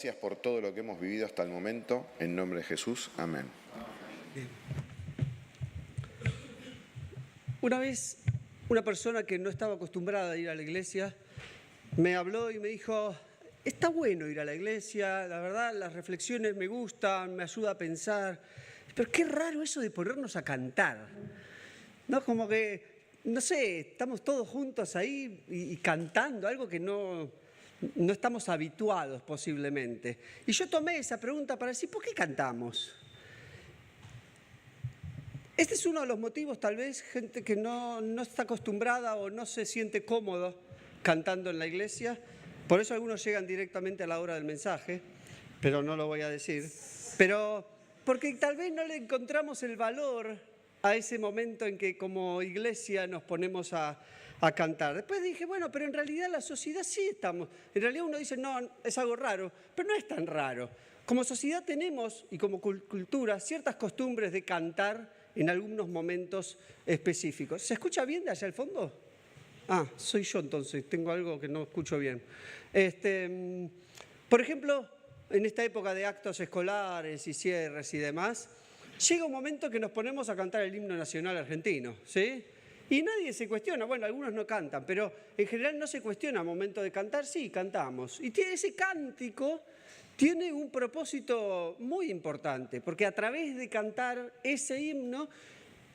Gracias por todo lo que hemos vivido hasta el momento. En nombre de Jesús. Amén. Una vez, una persona que no estaba acostumbrada a ir a la iglesia me habló y me dijo: está bueno ir a la iglesia, la verdad las reflexiones me gustan, me ayuda a pensar, pero qué raro eso de ponernos a cantar, ¿no? Como que, no sé, estamos todos juntos ahí y cantando algo que no estamos habituados posiblemente. Y yo tomé esa pregunta para decir: ¿por qué cantamos? Este es uno de los motivos, tal vez, gente que no está acostumbrada o no se siente cómodo cantando en la iglesia. Por eso algunos llegan directamente a la hora del mensaje, pero no lo voy a decir. Pero porque tal vez no le encontramos el valor a ese momento en que como iglesia nos ponemos a cantar. Después dije, bueno, pero en realidad la sociedad sí estamos. En realidad uno dice, no, es algo raro, pero no es tan raro. Como sociedad tenemos, y como cultura, ciertas costumbres de cantar en algunos momentos específicos. ¿Se escucha bien de allá al fondo? Ah, soy yo entonces, tengo algo que no escucho bien. Por ejemplo, en esta época de actos escolares y cierres y demás, llega un momento que nos ponemos a cantar el himno nacional argentino, ¿sí? Y nadie se cuestiona, bueno, algunos no cantan, pero en general no se cuestiona al momento de cantar, sí, cantamos. Y ese cántico tiene un propósito muy importante, porque a través de cantar ese himno,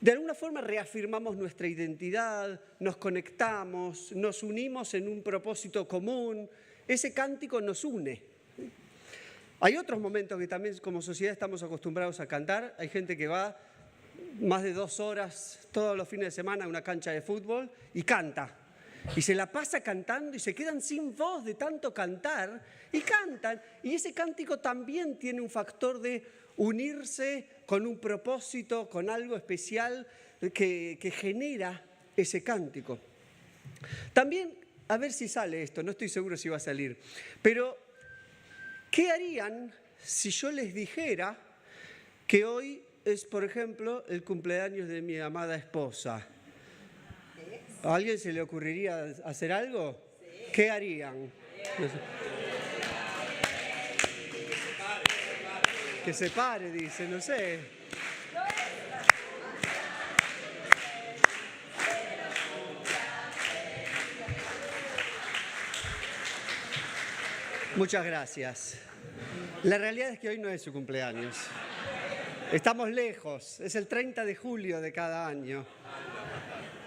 de alguna forma reafirmamos nuestra identidad, nos conectamos, nos unimos en un propósito común. Ese cántico nos une. Hay otros momentos que también como sociedad estamos acostumbrados a cantar. Hay gente que va más de 2 horas todos los fines de semana a una cancha de fútbol y canta. Y se la pasa cantando y se quedan sin voz de tanto cantar y cantan. Y ese cántico también tiene un factor de unirse con un propósito, con algo especial que genera ese cántico. También, a ver si sale esto, no estoy seguro si va a salir, pero ¿qué harían si yo les dijera que hoy es, por ejemplo, el cumpleaños de mi amada esposa? ¿A alguien se le ocurriría hacer algo? Sí. ¿Qué harían? No sé. Que se pare, dice, no sé. Muchas gracias. La realidad es que hoy no es su cumpleaños. Estamos lejos, es el 30 de julio de cada año.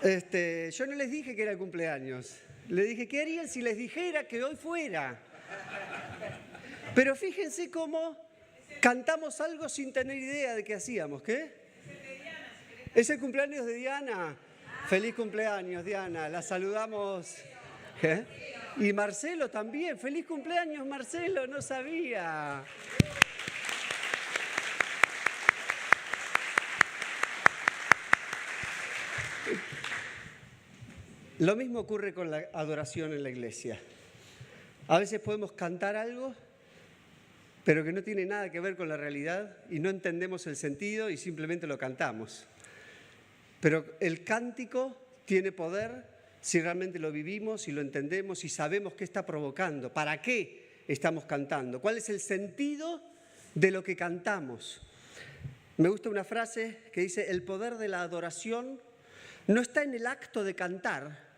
Yo no les dije que era el cumpleaños. Les dije, ¿qué harían si les dijera que hoy fuera? Pero fíjense cómo cantamos algo sin tener idea de qué hacíamos. ¿Qué? Es el cumpleaños de Diana. Feliz cumpleaños, Diana. La saludamos. ¿Qué? Y Marcelo también. Feliz cumpleaños, Marcelo. No sabía. Lo mismo ocurre con la adoración en la iglesia. A veces podemos cantar algo, pero que no tiene nada que ver con la realidad y no entendemos el sentido y simplemente lo cantamos. Pero el cántico tiene poder si realmente lo vivimos y lo entendemos y sabemos qué está provocando, para qué estamos cantando, cuál es el sentido de lo que cantamos. Me gusta una frase que dice: el poder de la adoración no está en el acto de cantar,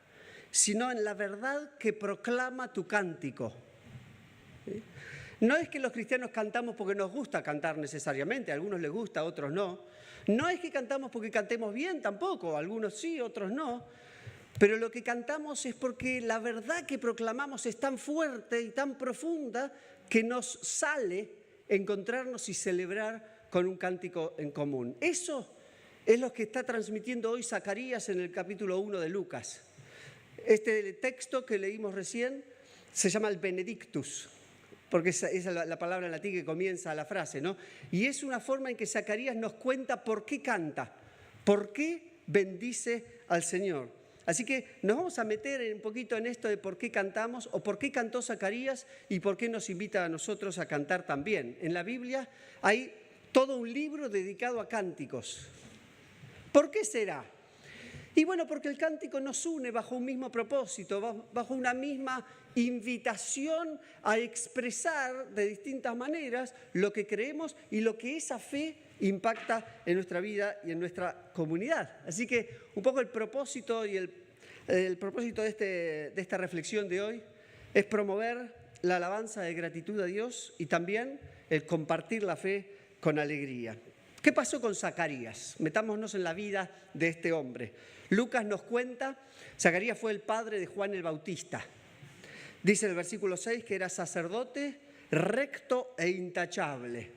sino en la verdad que proclama tu cántico. ¿Sí? No es que los cristianos cantamos porque nos gusta cantar necesariamente, a algunos les gusta, a otros no. No es que cantamos porque cantemos bien tampoco, algunos sí, otros no. Pero lo que cantamos es porque la verdad que proclamamos es tan fuerte y tan profunda que nos sale encontrarnos y celebrar con un cántico en común. Eso es lo que está transmitiendo hoy Zacarías en el capítulo 1 de Lucas. Este texto que leímos recién se llama el Benedictus, porque esa es la palabra en latín que comienza la frase, ¿no? Y es una forma en que Zacarías nos cuenta por qué canta, por qué bendice al Señor. Así que nos vamos a meter un poquito en esto de por qué cantamos o por qué cantó Zacarías y por qué nos invita a nosotros a cantar también. En la Biblia hay todo un libro dedicado a cánticos. ¿Por qué será? Y bueno, porque el cántico nos une bajo un mismo propósito, bajo una misma invitación a expresar de distintas maneras lo que creemos y lo que esa fe impacta en nuestra vida y en nuestra comunidad. Así que un poco el propósito y el propósito de esta reflexión de hoy es promover la alabanza de gratitud a Dios y también el compartir la fe con alegría. ¿Qué pasó con Zacarías? Metámonos en la vida de este hombre. Lucas nos cuenta, Zacarías fue el padre de Juan el Bautista. Dice el versículo 6 que era sacerdote recto e intachable.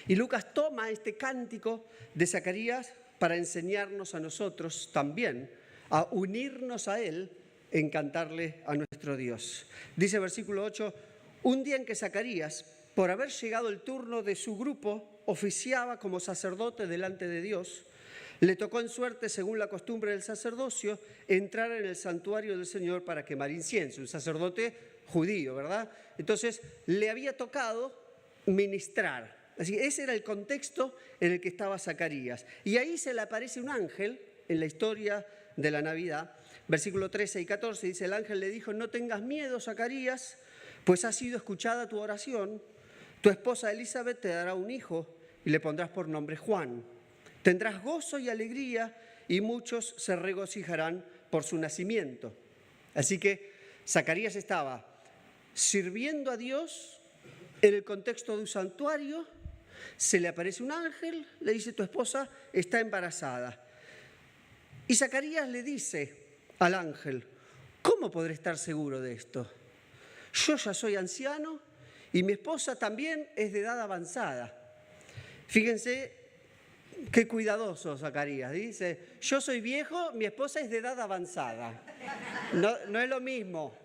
Y Lucas toma este cántico de Zacarías para enseñarnos a nosotros también a unirnos a él en cantarle a nuestro Dios. Dice el versículo 8, un día en que Zacarías, por haber llegado el turno de su grupo, oficiaba como sacerdote delante de Dios, le tocó en suerte, según la costumbre del sacerdocio, entrar en el santuario del Señor para quemar incienso. Un sacerdote judío, ¿verdad? Entonces, le había tocado ministrar. Así que ese era el contexto en el que estaba Zacarías. Y ahí se le aparece un ángel en la historia de la Navidad. Versículo 13 y 14 dice, el ángel le dijo, no tengas miedo, Zacarías, pues ha sido escuchada tu oración. Tu esposa Elizabeth te dará un hijo y le pondrás por nombre Juan. Tendrás gozo y alegría y muchos se regocijarán por su nacimiento. Así que Zacarías estaba sirviendo a Dios en el contexto de un santuario, se le aparece un ángel, le dice tu esposa está embarazada. Y Zacarías le dice al ángel, ¿cómo podré estar seguro de esto? Yo ya soy anciano y mi esposa también es de edad avanzada. Fíjense qué cuidadoso Zacarías. Dice, yo soy viejo, mi esposa es de edad avanzada. No es lo mismo.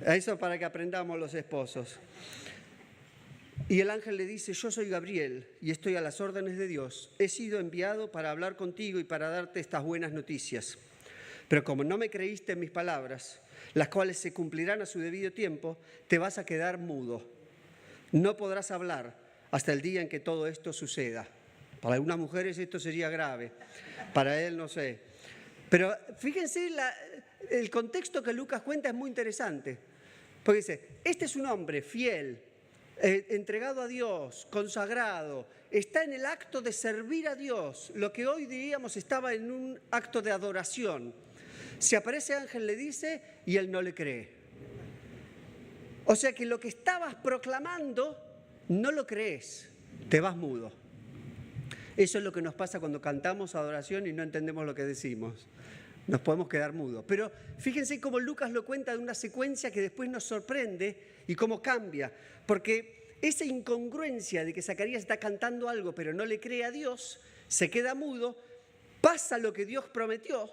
Eso para que aprendamos los esposos. Y el ángel le dice, yo soy Gabriel y estoy a las órdenes de Dios. He sido enviado para hablar contigo y para darte estas buenas noticias. Pero como no me creíste en mis palabras, las cuales se cumplirán a su debido tiempo, te vas a quedar mudo. No podrás hablar hasta el día en que todo esto suceda. Para algunas mujeres esto sería grave, para él no sé. Pero fíjense, el contexto que Lucas cuenta es muy interesante. Porque dice, este es un hombre fiel, entregado a Dios, consagrado, está en el acto de servir a Dios, lo que hoy diríamos estaba en un acto de adoración. Se aparece ángel, le dice, y él no le cree. O sea que lo que estabas proclamando no lo crees, te vas mudo. Eso es lo que nos pasa cuando cantamos adoración y no entendemos lo que decimos. Nos podemos quedar mudos. Pero fíjense cómo Lucas lo cuenta de una secuencia que después nos sorprende y cómo cambia. Porque esa incongruencia de que Zacarías está cantando algo pero no le cree a Dios, se queda mudo, pasa lo que Dios prometió.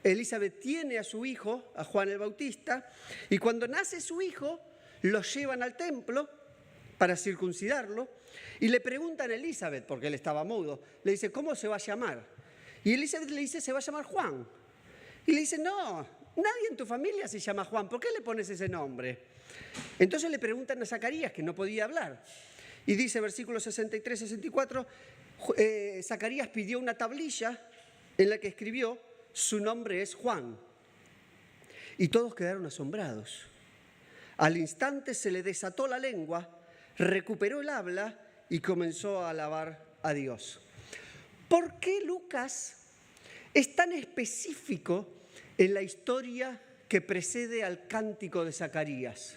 Elizabeth tiene a su hijo, a Juan el Bautista, y cuando nace su hijo, lo llevan al templo para circuncidarlo, y le preguntan a Elizabeth, porque él estaba mudo, le dice, ¿cómo se va a llamar? Y Elizabeth le dice, se va a llamar Juan. Y le dice, no, nadie en tu familia se llama Juan, ¿por qué le pones ese nombre? Entonces le preguntan a Zacarías, que no podía hablar. Y dice, versículos 63-64, Zacarías pidió una tablilla en la que escribió, su nombre es Juan. Y todos quedaron asombrados. Al instante se le desató la lengua, recuperó el habla y comenzó a alabar a Dios. ¿Por qué Lucas es tan específico en la historia que precede al cántico de Zacarías?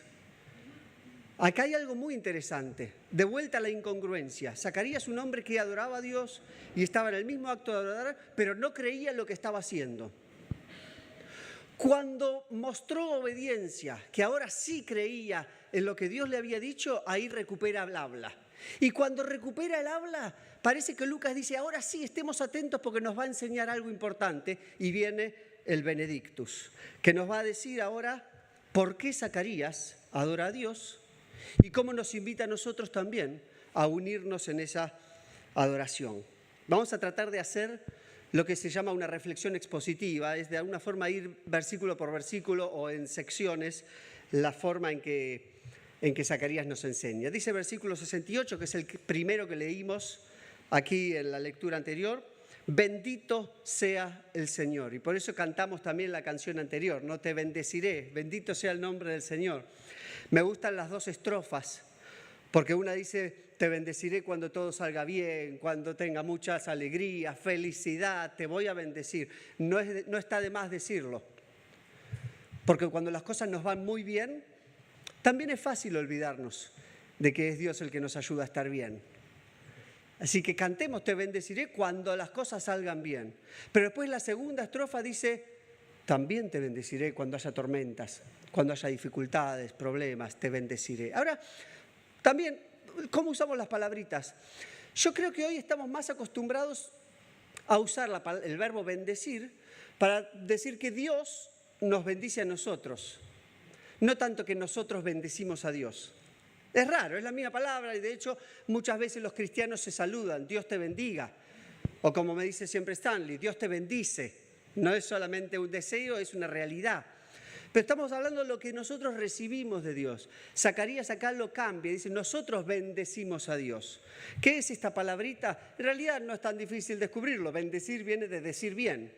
Acá hay algo muy interesante. De vuelta a la incongruencia. Zacarías, un hombre que adoraba a Dios y estaba en el mismo acto de adorar, pero no creía en lo que estaba haciendo. Cuando mostró obediencia, que ahora sí creía en lo que Dios le había dicho, ahí recupera el habla. Y cuando recupera el habla, parece que Lucas dice, ahora sí, estemos atentos porque nos va a enseñar algo importante. Y viene el Benedictus, que nos va a decir ahora por qué Zacarías adora a Dios y cómo nos invita a nosotros también a unirnos en esa adoración. Vamos a tratar de hacer lo que se llama una reflexión expositiva, es de alguna forma ir versículo por versículo o en secciones la forma en que Zacarías nos enseña. Dice versículo 68, que es el primero que leímos aquí en la lectura anterior, Bendito sea el Señor. Y por eso cantamos también la canción anterior, no te bendeciré, bendito sea el nombre del Señor. Me gustan las dos estrofas, porque una dice, te bendeciré cuando todo salga bien, cuando tenga muchas alegrías, felicidad, te voy a bendecir. No está de más decirlo, porque cuando las cosas nos van muy bien, también es fácil olvidarnos de que es Dios el que nos ayuda a estar bien. Así que cantemos, te bendeciré cuando las cosas salgan bien. Pero después la segunda estrofa dice, también te bendeciré cuando haya tormentas, cuando haya dificultades, problemas, te bendeciré. Ahora, también, ¿cómo usamos las palabritas? Yo creo que hoy estamos más acostumbrados a usar el verbo bendecir para decir que Dios nos bendice a nosotros, no tanto que nosotros bendecimos a Dios. Es raro, es la misma palabra y de hecho muchas veces los cristianos se saludan, Dios te bendiga. O como me dice siempre Stanley, Dios te bendice. No es solamente un deseo, es una realidad. Pero estamos hablando de lo que nosotros recibimos de Dios. Zacarías acá lo cambia, dice, nosotros bendecimos a Dios. ¿Qué es esta palabrita? En realidad no es tan difícil descubrirlo. Bendecir viene de decir bien,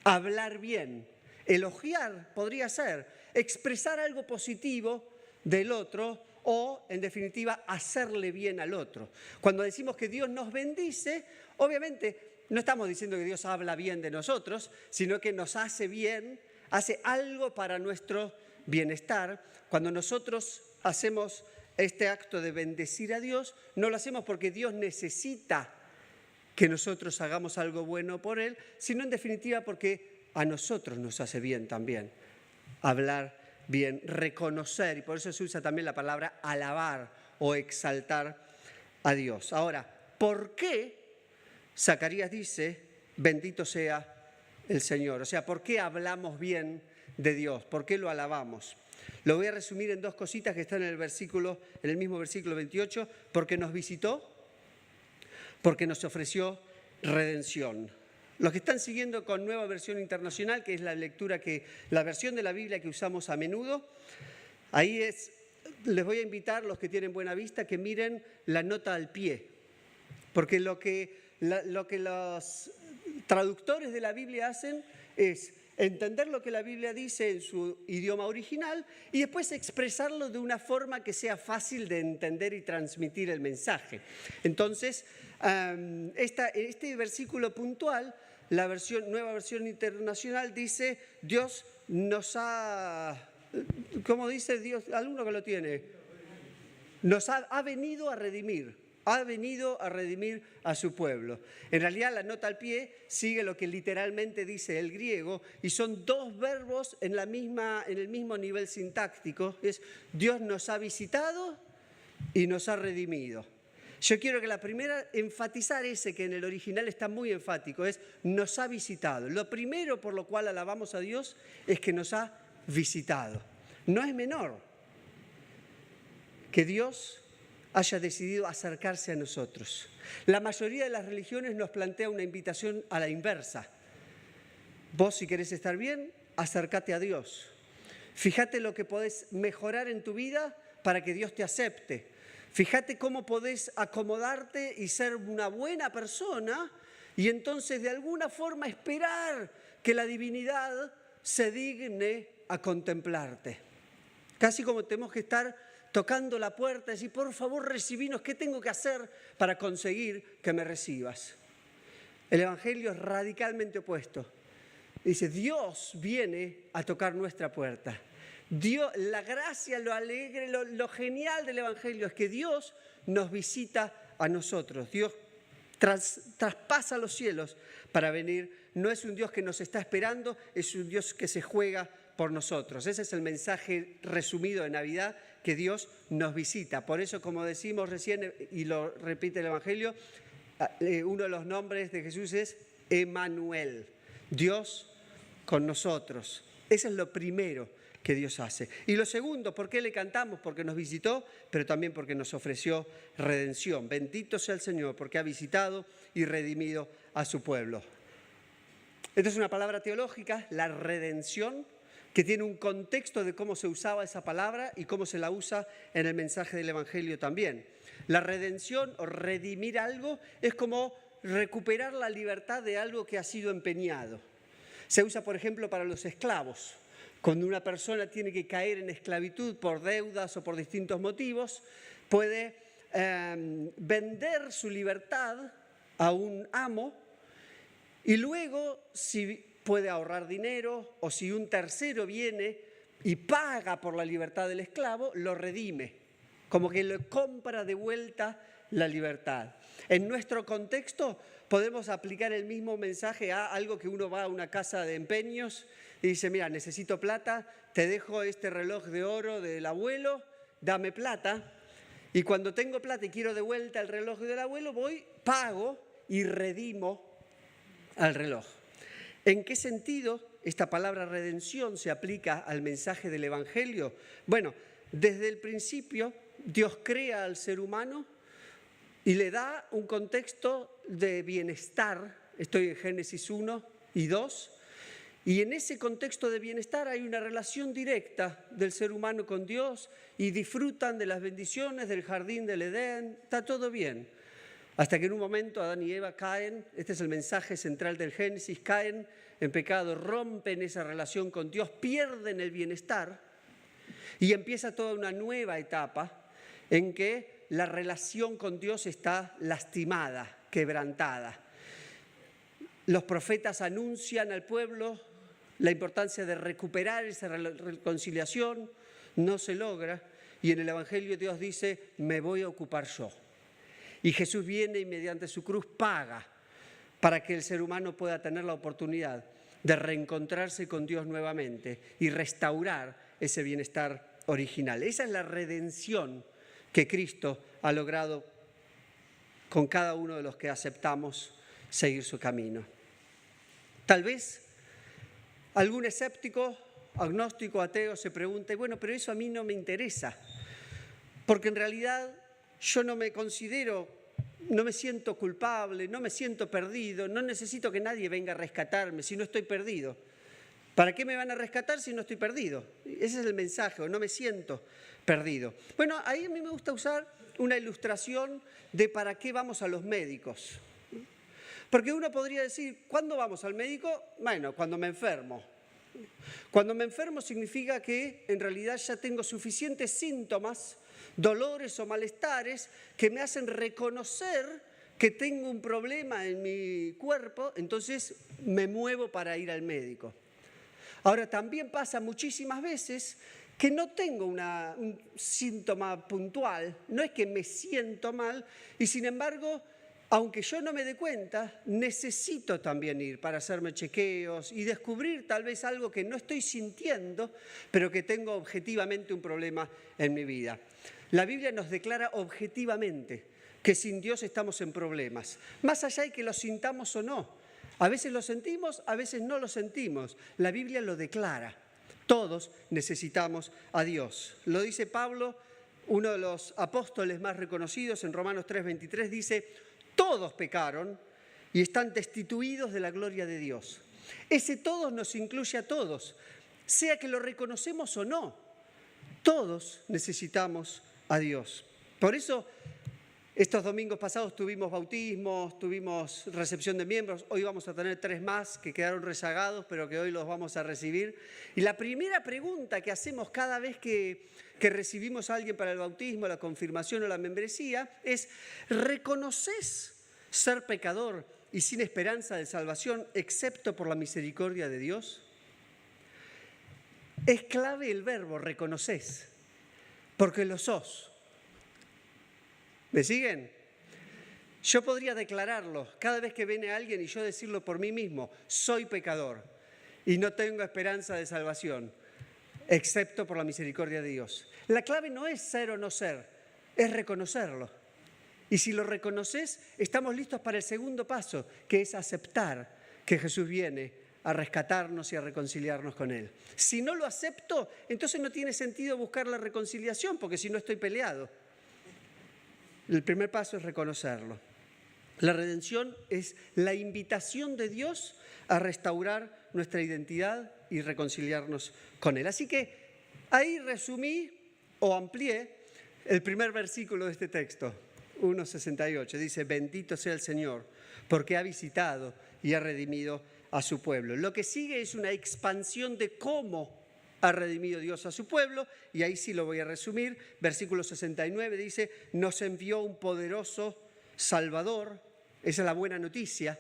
hablar bien. Elogiar podría ser expresar algo positivo del otro o, en definitiva, hacerle bien al otro. Cuando decimos que Dios nos bendice, obviamente no estamos diciendo que Dios habla bien de nosotros, sino que nos hace bien, hace algo para nuestro bienestar. Cuando nosotros hacemos este acto de bendecir a Dios, no lo hacemos porque Dios necesita que nosotros hagamos algo bueno por Él, sino en definitiva porque a nosotros nos hace bien también hablar bien, reconocer, y por eso se usa también la palabra alabar o exaltar a Dios. Ahora, ¿por qué Zacarías dice, bendito sea el Señor? O sea, ¿por qué hablamos bien de Dios? ¿Por qué lo alabamos? Lo voy a resumir en dos cositas que están en el mismo versículo 28. Porque nos visitó, porque nos ofreció redención. Los que están siguiendo con Nueva Versión Internacional, que es la versión de la Biblia que usamos a menudo, les voy a invitar, los que tienen buena vista, que miren la nota al pie. Porque lo que los traductores de la Biblia hacen es entender lo que la Biblia dice en su idioma original y después expresarlo de una forma que sea fácil de entender y transmitir el mensaje. Entonces, este versículo puntual, la Nueva Versión Internacional dice, Dios nos ha, ¿cómo dice Dios? ¿Alguno que lo tiene? Nos ha venido a redimir. Ha venido a redimir a su pueblo. En realidad la nota al pie sigue lo que literalmente dice el griego y son dos verbos en el mismo nivel sintáctico. Es Dios nos ha visitado y nos ha redimido. Yo quiero que la primera, enfatizar ese que en el original está muy enfático, es nos ha visitado. Lo primero por lo cual alabamos a Dios es que nos ha visitado. No es menor que Dios haya decidido acercarse a nosotros. La mayoría de las religiones nos plantea una invitación a la inversa. Vos, si querés estar bien, acércate a Dios. Fíjate lo que podés mejorar en tu vida para que Dios te acepte. Fíjate cómo podés acomodarte y ser una buena persona y entonces de alguna forma esperar que la divinidad se digne a contemplarte. Casi como tenemos que estar tocando la puerta y decir, por favor, recibinos, ¿qué tengo que hacer para conseguir que me recibas? El Evangelio es radicalmente opuesto. Dice, Dios viene a tocar nuestra puerta. Dios, la gracia, lo alegre, lo genial del Evangelio es que Dios nos visita a nosotros. Dios traspasa los cielos para venir. No es un Dios que nos está esperando, es un Dios que se juega por nosotros. Ese es el mensaje resumido de Navidad, que Dios nos visita. Por eso, como decimos recién, y lo repite el Evangelio, uno de los nombres de Jesús es Emmanuel, Dios con nosotros. Eso es lo primero que Dios hace. Y lo segundo, ¿por qué le cantamos? Porque nos visitó, pero también porque nos ofreció redención. Bendito sea el Señor, porque ha visitado y redimido a su pueblo. Esta es una palabra teológica, la redención, que tiene un contexto de cómo se usaba esa palabra y cómo se la usa en el mensaje del Evangelio también. La redención o redimir algo es como recuperar la libertad de algo que ha sido empeñado. Se usa, por ejemplo, para los esclavos. Cuando una persona tiene que caer en esclavitud por deudas o por distintos motivos, puede vender su libertad a un amo y luego, si puede ahorrar dinero o si un tercero viene y paga por la libertad del esclavo, lo redime, como que le compra de vuelta la libertad. En nuestro contexto podemos aplicar el mismo mensaje a algo que uno va a una casa de empeños y dice, mira, necesito plata, te dejo este reloj de oro del abuelo, dame plata. Y cuando tengo plata y quiero de vuelta el reloj del abuelo, voy, pago y redimo al reloj. ¿En qué sentido esta palabra redención se aplica al mensaje del Evangelio? Bueno, desde el principio Dios crea al ser humano y le da un contexto de bienestar. Estoy en Génesis 1 y 2. Y en ese contexto de bienestar hay una relación directa del ser humano con Dios y disfrutan de las bendiciones del jardín del Edén. Está todo bien. Hasta que en un momento Adán y Eva caen, este es el mensaje central del Génesis, caen en pecado, rompen esa relación con Dios, pierden el bienestar y empieza toda una nueva etapa en que la relación con Dios está lastimada, quebrantada. Los profetas anuncian al pueblo la importancia de recuperar esa reconciliación, no se logra y en el Evangelio Dios dice, me voy a ocupar yo. Y Jesús viene y mediante su cruz paga para que el ser humano pueda tener la oportunidad de reencontrarse con Dios nuevamente y restaurar ese bienestar original. Esa es la redención que Cristo ha logrado con cada uno de los que aceptamos seguir su camino. Tal vez algún escéptico, agnóstico, ateo se pregunte, bueno, pero eso a mí no me interesa, porque en realidad yo no me considero, no me siento culpable, no me siento perdido, no necesito que nadie venga a rescatarme si no estoy perdido. ¿Para qué me van a rescatar si no estoy perdido? Ese es el mensaje, o no me siento perdido. Bueno, ahí a mí me gusta usar una ilustración de para qué vamos a los médicos. Porque uno podría decir, ¿cuándo vamos al médico? Bueno, cuando me enfermo. Cuando me enfermo significa que en realidad ya tengo suficientes síntomas, dolores o malestares que me hacen reconocer que tengo un problema en mi cuerpo, entonces me muevo para ir al médico. Ahora, también pasa muchísimas veces que no tengo un síntoma puntual, no es que me siento mal y sin embargo, aunque yo no me dé cuenta, necesito también ir para hacerme chequeos y descubrir tal vez algo que no estoy sintiendo, pero que tengo objetivamente un problema en mi vida. La Biblia nos declara objetivamente que sin Dios estamos en problemas, más allá de que lo sintamos o no. A veces lo sentimos, a veces no lo sentimos. La Biblia lo declara. Todos necesitamos a Dios. Lo dice Pablo, uno de los apóstoles más reconocidos, en Romanos 3:23, dice, todos pecaron y están destituidos de la gloria de Dios. Ese todos nos incluye a todos, sea que lo reconocemos o no. Todos necesitamos a Dios. Por eso, estos domingos pasados tuvimos bautismos, tuvimos recepción de miembros, hoy vamos a tener 3 más que quedaron rezagados, pero que hoy los vamos a recibir. Y la primera pregunta que hacemos cada vez que recibimos a alguien para el bautismo, la confirmación o la membresía es, ¿reconoces ser pecador y sin esperanza de salvación excepto por la misericordia de Dios? Es clave el verbo reconoces, porque lo sos. ¿Me siguen? Yo podría declararlo cada vez que viene alguien y yo decirlo por mí mismo, soy pecador y no tengo esperanza de salvación, excepto por la misericordia de Dios. La clave no es ser o no ser, es reconocerlo. Y si lo reconoces, estamos listos para el segundo paso, que es aceptar que Jesús viene a rescatarnos y a reconciliarnos con Él. Si no lo acepto, entonces no tiene sentido buscar la reconciliación, porque si no estoy peleado. El primer paso es reconocerlo. La redención es la invitación de Dios a restaurar nuestra identidad y reconciliarnos con Él. Así que ahí resumí o amplié el primer versículo de este texto. 1:68. Dice, bendito sea el Señor, porque ha visitado y ha redimido a su pueblo. Lo que sigue es una expansión de cómo ha redimido Dios a su pueblo, y ahí sí lo voy a resumir. Versículo 69 dice, nos envió un poderoso Salvador. Esa es la buena noticia.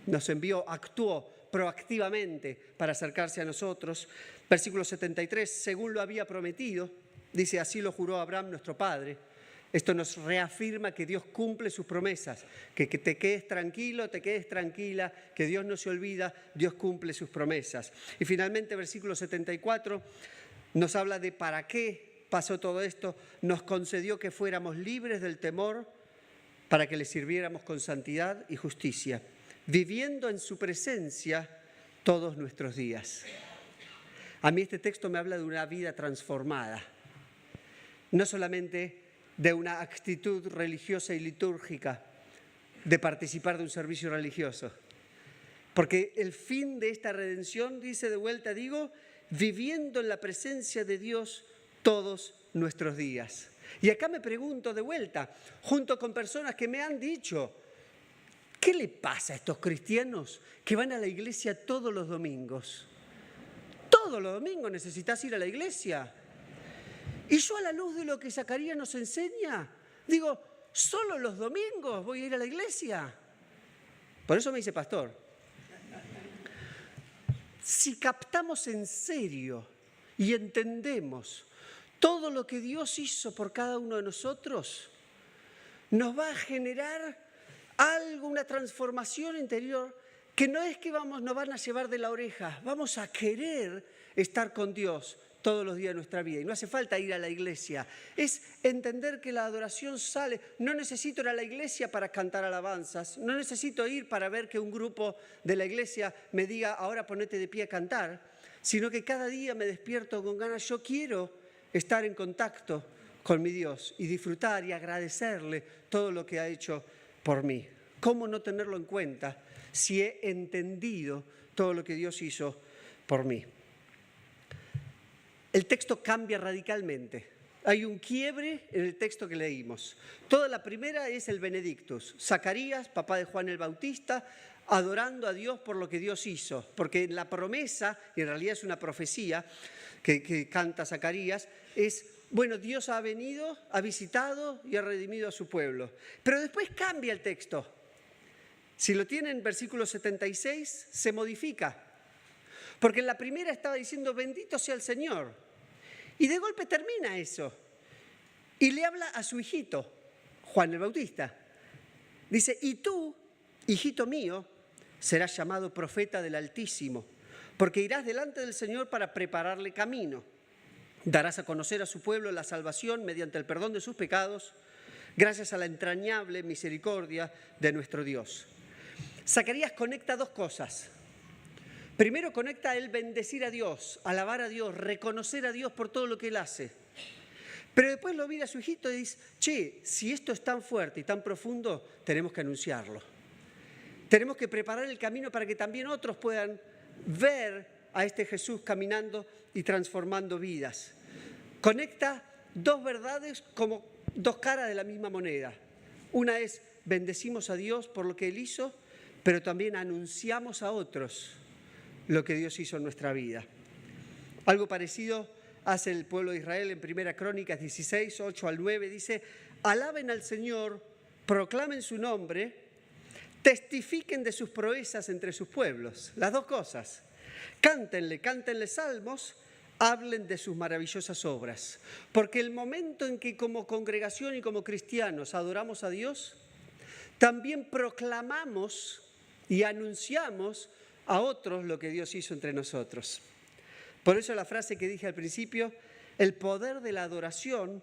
Nos envió, actuó proactivamente para acercarse a nosotros. Versículo 73, según lo había prometido, dice, así lo juró Abraham nuestro padre. Esto nos reafirma que Dios cumple sus promesas, que te quedes tranquilo, te quedes tranquila, que Dios no se olvida, Dios cumple sus promesas. Y finalmente, versículo 74, nos habla de para qué pasó todo esto. Nos concedió que fuéramos libres del temor para que le sirviéramos con santidad y justicia, viviendo en su presencia todos nuestros días. A mí este texto me habla de una vida transformada, no solamente de una actitud religiosa y litúrgica, de participar de un servicio religioso. Porque el fin de esta redención, dice de vuelta, digo, viviendo en la presencia de Dios todos nuestros días. Y acá me pregunto de vuelta, junto con personas que me han dicho, ¿qué le pasa a estos cristianos que van a la iglesia todos los domingos? Todos los domingos necesitas ir a la iglesia. Y yo, a la luz de lo que Zacarías nos enseña, digo, ¿solo los domingos voy a ir a la iglesia? Por eso me dice pastor. Si captamos en serio y entendemos todo lo que Dios hizo por cada uno de nosotros, nos va a generar algo, una transformación interior que no es que nos van a llevar de la oreja, vamos a querer estar con Dios todos los días de nuestra vida. Y no hace falta ir a la iglesia, es entender que la adoración sale. No necesito ir a la iglesia para cantar alabanzas, no necesito ir para ver que un grupo de la iglesia me diga, ahora ponete de pie a cantar, sino que cada día me despierto con ganas, yo quiero estar en contacto con mi Dios y disfrutar y agradecerle todo lo que ha hecho por mí. ¿Cómo no tenerlo en cuenta si he entendido todo lo que Dios hizo por mí? El texto cambia radicalmente. Hay un quiebre en el texto que leímos. Toda la primera es el Benedictus. Zacarías, papá de Juan el Bautista, adorando a Dios por lo que Dios hizo. Porque la promesa, y en realidad es una profecía que canta Zacarías, es, bueno, Dios ha venido, ha visitado y ha redimido a su pueblo. Pero después cambia el texto. Si lo tienen en versículo 76, se modifica. Porque en la primera estaba diciendo, bendito sea el Señor. Y de golpe termina eso. Y le habla a su hijito, Juan el Bautista. Dice, y tú, hijito mío, serás llamado profeta del Altísimo, porque irás delante del Señor para prepararle camino. Darás a conocer a su pueblo la salvación mediante el perdón de sus pecados, gracias a la entrañable misericordia de nuestro Dios. Zacarías conecta dos cosas. Primero conecta el bendecir a Dios, alabar a Dios, reconocer a Dios por todo lo que Él hace. Pero después lo mira a su hijito y dice, che, si esto es tan fuerte y tan profundo, tenemos que anunciarlo. Tenemos que preparar el camino para que también otros puedan ver a este Jesús caminando y transformando vidas. Conecta dos verdades como dos caras de la misma moneda. Una es, bendecimos a Dios por lo que Él hizo, pero también anunciamos a otros lo que Dios hizo en nuestra vida. Algo parecido hace el pueblo de Israel en 1 Crónicas 16, 8 al 9. Dice, alaben al Señor, proclamen su nombre, testifiquen de sus proezas entre sus pueblos. Las dos cosas. Cántenle salmos, hablen de sus maravillosas obras. Porque el momento en que como congregación y como cristianos adoramos a Dios, también proclamamos y anunciamos a otros lo que Dios hizo entre nosotros. Por eso la frase que dije al principio, el poder de la adoración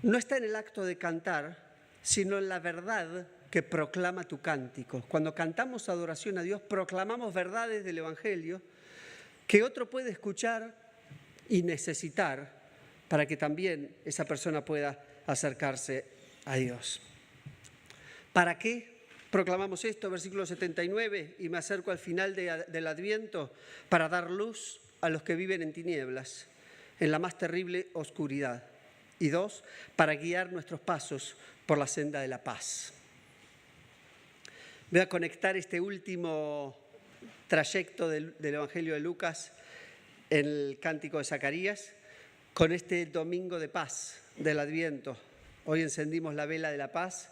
no está en el acto de cantar, sino en la verdad que proclama tu cántico. Cuando cantamos adoración a Dios, proclamamos verdades del Evangelio que otro puede escuchar y necesitar para que también esa persona pueda acercarse a Dios. ¿Para qué proclamamos esto? Versículo 79, y me acerco al final del Adviento, para dar luz a los que viven en tinieblas, en la más terrible oscuridad. y 2, para guiar nuestros pasos por la senda de la paz. Voy a conectar este último trayecto del Evangelio de Lucas en el Cántico de Zacarías con este domingo de paz del Adviento. Hoy encendimos la vela de la paz.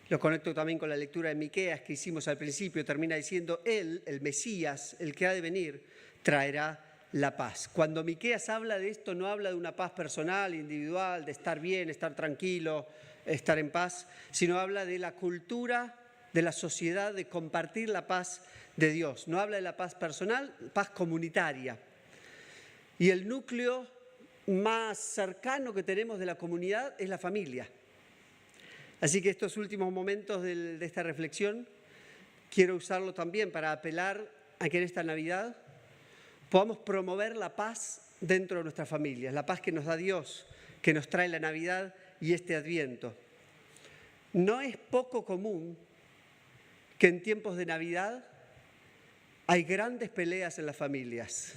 Lo conecto también con la lectura de Miqueas que hicimos al principio. Termina diciendo, Él, el Mesías, el que ha de venir, traerá la paz. Cuando Miqueas habla de esto, no habla de una paz personal, individual, de estar bien, estar tranquilo, estar en paz, sino habla de la cultura de la sociedad, de compartir la paz de Dios. No habla de la paz personal, paz comunitaria. Y el núcleo más cercano que tenemos de la comunidad es la familia. Así que estos últimos momentos de esta reflexión quiero usarlo también para apelar a que en esta Navidad podamos promover la paz dentro de nuestras familias, la paz que nos da Dios, que nos trae la Navidad y este Adviento. No es poco común que en tiempos de Navidad hay grandes peleas en las familias.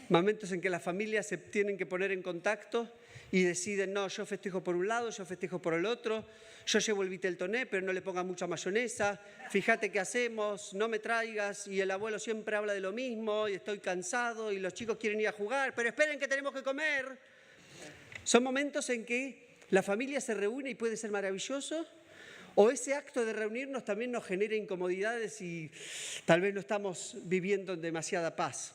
Momentos en que las familias se tienen que poner en contacto y deciden, no, yo festejo por un lado, yo festejo por el otro, yo llevo el vitel toné, pero no le pongas mucha mayonesa, fíjate qué hacemos, no me traigas, y el abuelo siempre habla de lo mismo, y estoy cansado, y los chicos quieren ir a jugar, pero esperen que tenemos que comer. Son momentos en que la familia se reúne y puede ser maravilloso, o ese acto de reunirnos también nos genera incomodidades y tal vez no estamos viviendo en demasiada paz.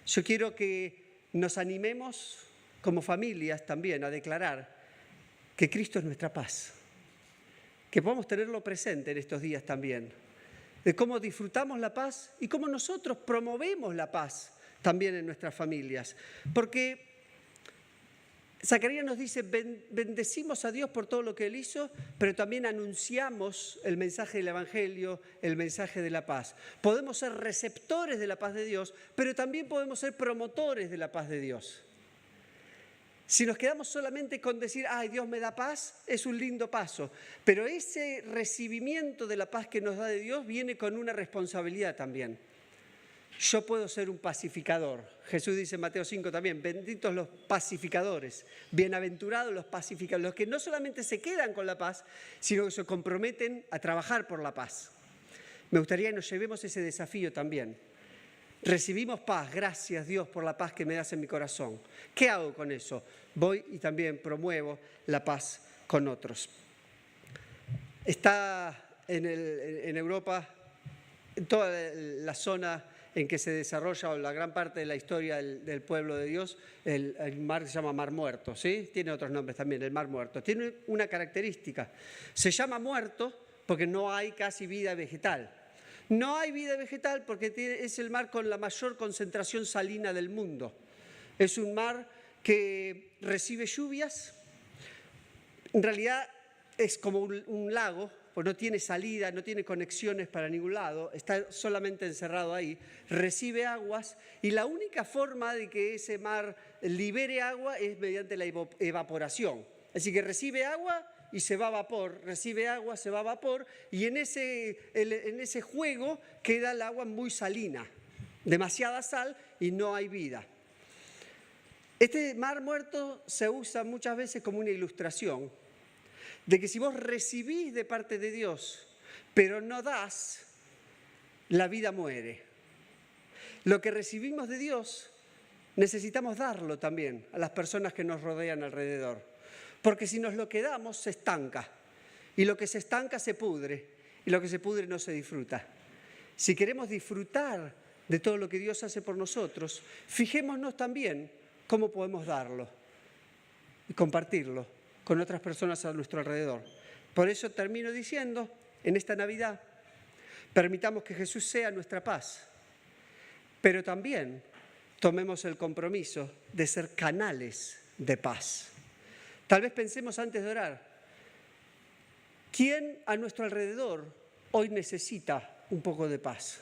Yo quiero que nos animemos como familias también a declarar que Cristo es nuestra paz, que podamos tenerlo presente en estos días también, de cómo disfrutamos la paz y cómo nosotros promovemos la paz también en nuestras familias. Porque Zacarías nos dice, bendecimos a Dios por todo lo que Él hizo, pero también anunciamos el mensaje del Evangelio, el mensaje de la paz. Podemos ser receptores de la paz de Dios, pero también podemos ser promotores de la paz de Dios. Si nos quedamos solamente con decir, ay, Dios me da paz, es un lindo paso. Pero ese recibimiento de la paz que nos da de Dios viene con una responsabilidad también. Yo puedo ser un pacificador. Jesús dice en Mateo 5 también, benditos los pacificadores, bienaventurados los pacificadores, los que no solamente se quedan con la paz, sino que se comprometen a trabajar por la paz. Me gustaría que nos llevemos ese desafío también. Recibimos paz, gracias Dios por la paz que me das en mi corazón. ¿Qué hago con eso? Voy y también promuevo la paz con otros. Está en Europa, en toda la zona en que se desarrolla la gran parte de la historia del pueblo de Dios, el mar se llama Mar Muerto, ¿sí? Tiene otros nombres también, el Mar Muerto. Tiene una característica, se llama muerto porque no hay casi vida vegetal. No hay vida vegetal porque es el mar con la mayor concentración salina del mundo. Es un mar que recibe lluvias. En realidad es como un lago, pues no tiene salida, no tiene conexiones para ningún lado, está solamente encerrado ahí. Recibe aguas y la única forma de que ese mar libere agua es mediante la evaporación. Así que recibe agua y se va a vapor, recibe agua, se va a vapor, y en ese juego queda el agua muy salina, demasiada sal y no hay vida. Este mar muerto se usa muchas veces como una ilustración de que si vos recibís de parte de Dios, pero no das, la vida muere. Lo que recibimos de Dios, necesitamos darlo también a las personas que nos rodean alrededor. Porque si nos lo quedamos, se estanca. Y lo que se estanca se pudre. Y lo que se pudre no se disfruta. Si queremos disfrutar de todo lo que Dios hace por nosotros, fijémonos también cómo podemos darlo y compartirlo con otras personas a nuestro alrededor. Por eso termino diciendo, en esta Navidad, permitamos que Jesús sea nuestra paz. Pero también tomemos el compromiso de ser canales de paz. Tal vez pensemos antes de orar, ¿quién a nuestro alrededor hoy necesita un poco de paz?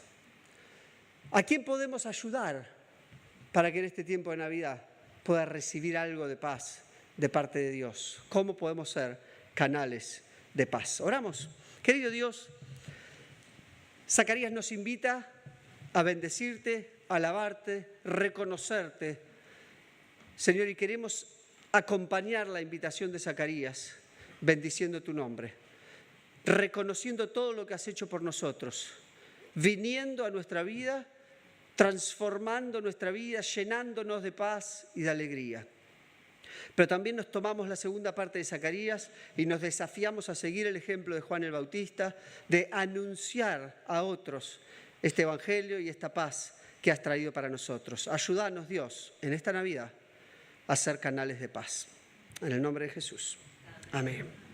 ¿A quién podemos ayudar para que en este tiempo de Navidad pueda recibir algo de paz de parte de Dios? ¿Cómo podemos ser canales de paz? Oramos. Querido Dios, Zacarías nos invita a bendecirte, a alabarte, reconocerte, Señor, y queremos acompañar la invitación de Zacarías, bendiciendo tu nombre, reconociendo todo lo que has hecho por nosotros, viniendo a nuestra vida, transformando nuestra vida, llenándonos de paz y de alegría. Pero también nos tomamos la segunda parte de Zacarías y nos desafiamos a seguir el ejemplo de Juan el Bautista, de anunciar a otros este evangelio y esta paz que has traído para nosotros. Ayúdanos, Dios, en esta Navidad a ser canales de paz. En el nombre de Jesús. Amén.